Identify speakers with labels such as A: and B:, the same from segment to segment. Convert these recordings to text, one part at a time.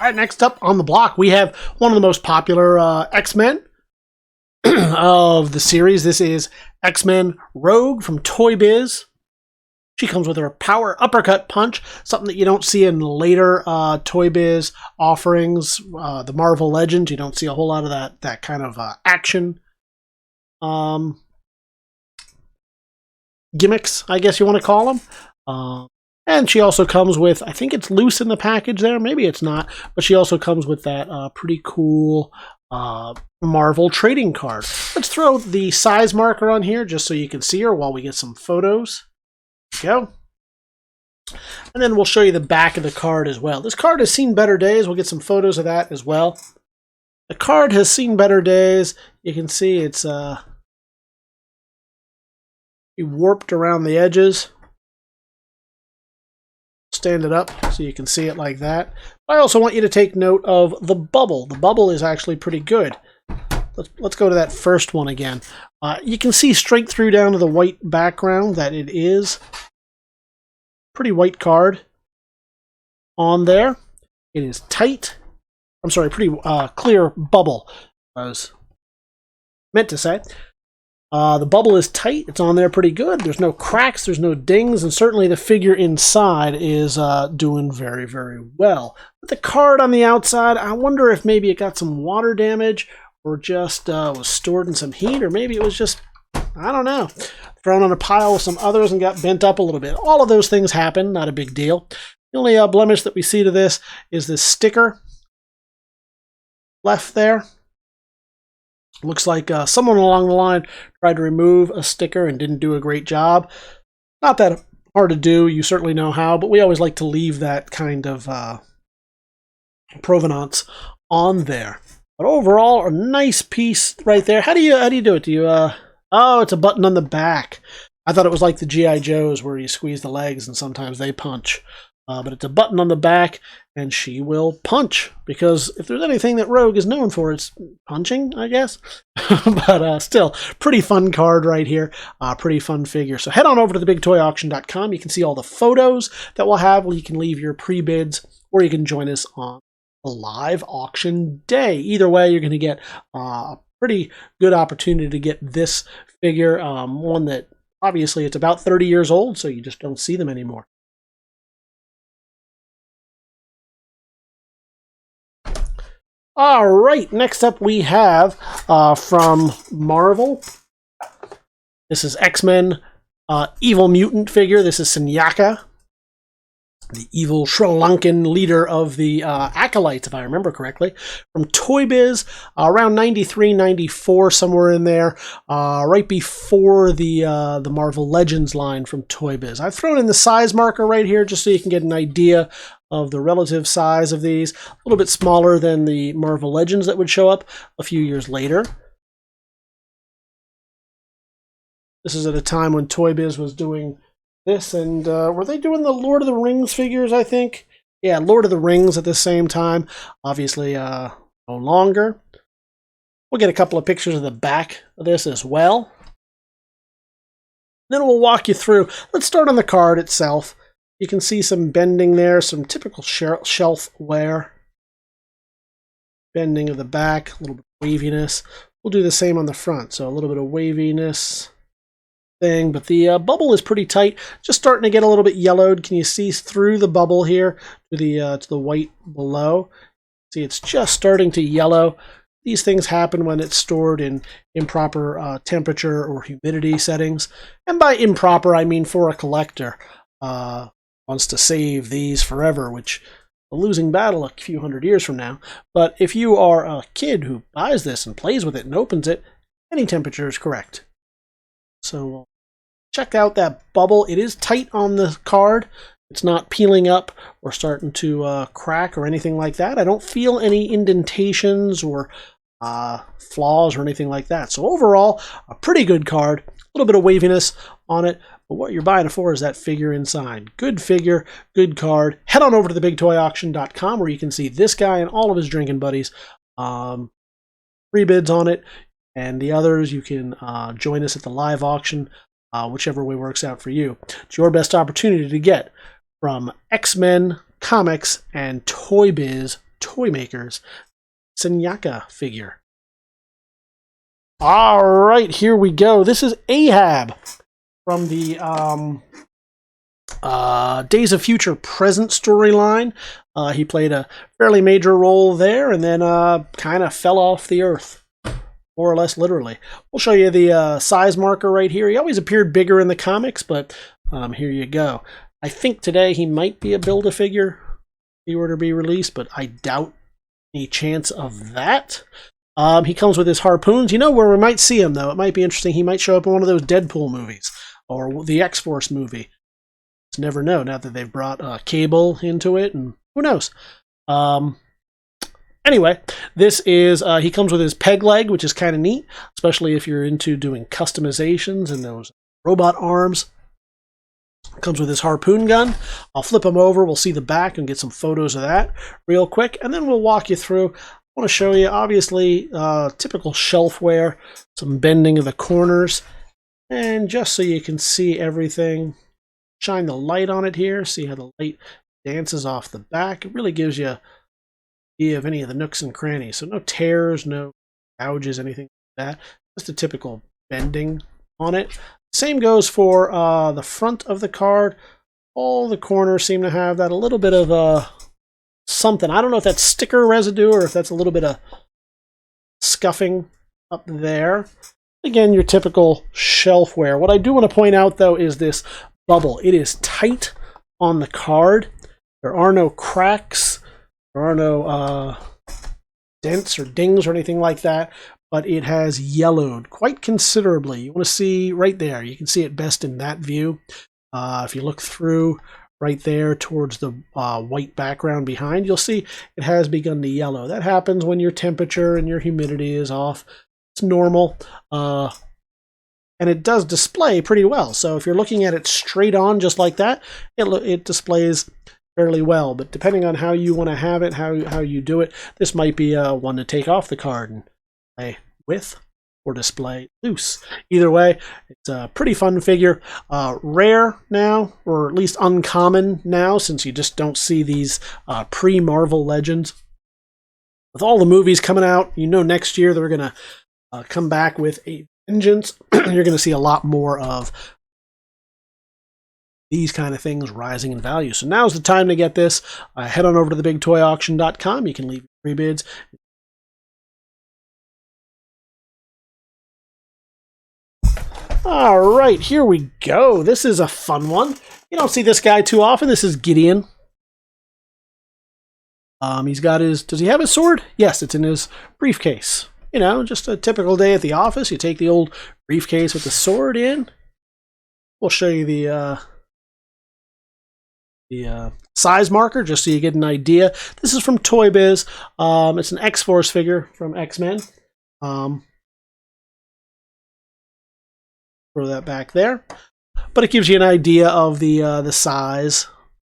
A: All right, next up on the block, we have one of the most popular X-Men of the series. This is X-Men Rogue from Toy Biz. She comes with her power uppercut punch, something that you don't see in later Toy Biz offerings. The Marvel Legends, you don't see a whole lot of that kind of action gimmicks, I guess you want to call them. And she also comes with, I think it's loose in the package there, maybe it's not, but she also comes with that pretty cool Marvel trading card. Let's throw the size marker on here just so you can see her while we get some photos. There we go. And then we'll show you the back of the card as well. This card has seen better days. We'll get some photos of that as well. The card has seen better days. You can see it's warped around the edges. Stand it up so you can see it like that. I also want you to take note of the bubble. The bubble is actually pretty good. Let's go to that first one again. You can see straight through down to the white background that it is pretty white card on there. It is tight. I'm sorry, pretty clear bubble, I was meant to say. The bubble is tight. It's on there pretty good. There's no cracks. There's no dings. And certainly the figure inside is doing very, very well. But the card on the outside, I wonder if maybe it got some water damage or just was stored in some heat, or maybe it was just, I don't know, thrown on a pile with some others and got bent up a little bit. All of those things happen. Not a big deal. The only blemish that we see to this is this sticker left there. Looks like someone along the line tried to remove a sticker and didn't do a great job. Not that hard to do. You certainly know how, but we always like to leave that kind of provenance on there. But overall, a nice piece right there. How do you do it? Do you oh, it's a button on the back. I thought it was like the G.I. Joes where you squeeze the legs and sometimes they punch. But it's a button on the back, and she will punch, because if there's anything that Rogue is known for, it's punching, I guess. But still, pretty fun card right here. Pretty fun figure. So head on over to TheBigToyAuction.com. You can see all the photos that we'll have where you can leave your pre-bids, or you can join us on a live auction day. Either way, you're going to get a pretty good opportunity to get this figure, one that obviously it's about 30 years old, so you just don't see them anymore. All right, next up we have from Marvel. This is X-Men Evil Mutant figure. This is Senyaka, the evil Sri Lankan leader of the Acolytes, if I remember correctly, from Toy Biz, around 93, 94, somewhere in there, right before the Marvel Legends line from Toy Biz. I've thrown in the size marker right here just so you can get an idea of the relative size of these. A little bit smaller than the Marvel Legends that would show up a few years later. This is at a time when Toy Biz was doing this, and were they doing the Lord of the Rings figures, I think? Yeah, Lord of the Rings at the same time. Obviously, no longer. We'll get a couple of pictures of the back of this as well. Then we'll walk you through. Let's start on the card itself. You can see some bending there, some typical shelf wear. Bending of the back, a little bit of waviness. We'll do the same on the front, so a little bit of waviness thing, but the bubble is pretty tight, just starting to get a little bit yellowed. Can you see through the bubble here to the white below? See, it's just starting to yellow. These things happen when it's stored in improper temperature or humidity settings, and by improper I mean for a collector. Wants to save these forever, which a losing battle a few hundred years from now. But if you are a kid who buys this and plays with it and opens it, any temperature is correct. So check out that bubble. It is tight on the card. It's not peeling up or starting to crack or anything like that. I don't feel any indentations or flaws or anything like that. So overall, a pretty good card. A little bit of waviness on it, but what you're buying it for is that figure inside. Good figure, good card. Head on over to TheBigToyAuction.com where you can see this guy and all of his drinking buddies. Free bids on it, and the others you can join us at the live auction, whichever way works out for you. It's your best opportunity to get from X-Men, comics, and Toy Biz Toy Makers Senyaka figure. All right, here we go. This is Ahab from the Days of Future Present storyline. He played a fairly major role there and then kind of fell off the earth, more or less literally. We'll show you the size marker right here. He always appeared bigger in the comics, but here you go. I think today he might be a Build-A-Figure if he were to be released, but I doubt any chance of that. He comes with his harpoons. You know where we might see him, though? It might be interesting. He might show up in one of those Deadpool movies or the X-Force movie. Just never know now that they've brought Cable into it, and who knows. Anyway, this is, he comes with his peg leg, which is kind of neat, especially if you're into doing customizations and those robot arms. Comes with his harpoon gun. I'll flip him over. We'll see the back and get some photos of that real quick, and then we'll walk you through. I want to show you, obviously, typical shelfware, some bending of the corners, and just so you can see everything, shine the light on it here, see how the light dances off the back. It really gives you an idea of any of the nooks and crannies. So no tears, no gouges, anything like that. Just a typical bending on it. Same goes for the front of the card. All the corners seem to have that a little bit of something. I don't know if that's sticker residue or if that's a little bit of scuffing up there. Again, your typical shelfware. What I do want to point out, though, is this bubble. It is tight on the card. There are no cracks. There are no dents or dings or anything like that, but it has yellowed quite considerably. You want to see right there. You can see it best in that view. If you look through right there towards the white background behind, you'll see it has begun to yellow. That happens when your temperature and your humidity is off. It's normal. And it does display pretty well. So if you're looking at it straight on just like that, it displays fairly well. But depending on how you want to have it, how you do it, this might be one to take off the card and play with or display loose. Either way, it's a pretty fun figure. Rare now, or at least uncommon now, since you just don't see these pre-Marvel Legends. With all the movies coming out, you know next year they're going to come back with a vengeance. You're going to see a lot more of these kind of things rising in value. So now's the time to get this. Head on over to TheBigToyAuction.com. You can leave free bids. All right, here we go. This is a fun one. You don't see this guy too often. This is Gideon. He's got his, does he have his sword? Yes, it's in his briefcase. You know, just a typical day at the office. You take the old briefcase with the sword in. We'll show you the size marker just so you get an idea. This is from Toy Biz. It's an X-Force figure from X-Men. Throw that back there. But it gives you an idea of the size,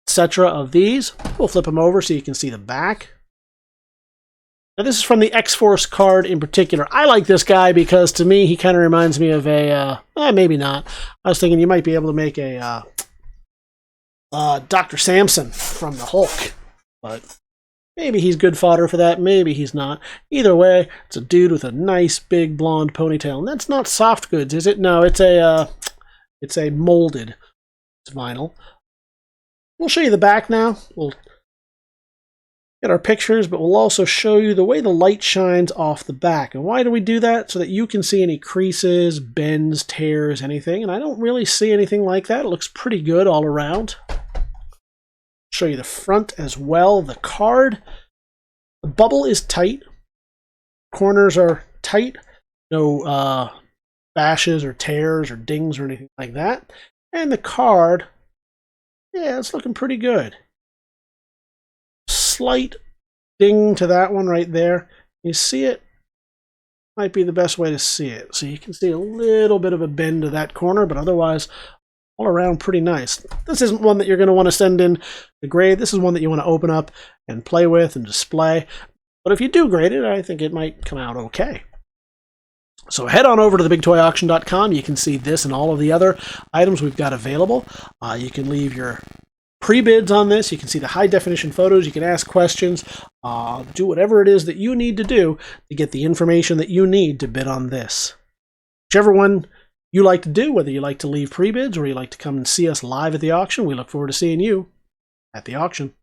A: etc. of these. We'll flip them over so you can see the back. Now this is from the X-Force card in particular. I like this guy because to me he kind of reminds me of a, maybe not. I was thinking you might be able to make a Dr. Samson from the Hulk. But maybe he's good fodder for that, maybe he's not. Either way, it's a dude with a nice big blonde ponytail. And that's not soft goods, is it? No, it's a molded vinyl. We'll show you the back now. We'll get our pictures, but we'll also show you the way the light shines off the back. And why do we do that? So that you can see any creases, bends, tears, anything. And I don't really see anything like that. It looks pretty good all around. Show you the front as well. The card. The bubble is tight. Corners are tight. No bashes or tears or dings or anything like that. And the card, yeah, it's looking pretty good. Slight ding to that one right there. You see it? Might be the best way to see it. So you can see a little bit of a bend to that corner, but otherwise all around pretty nice. This isn't one that you're going to want to send in to grade. This is one that you want to open up and play with and display. But if you do grade it, I think it might come out okay. So head on over to TheBigToyAuction.com. You can see this and all of the other items we've got available. You can leave your pre-bids on this. You can see the high definition photos. You can ask questions. Do whatever it is that you need to do to get the information that you need to bid on this. Whichever one you like to do, whether you like to leave pre-bids or you like to come and see us live at the auction, we look forward to seeing you at the auction.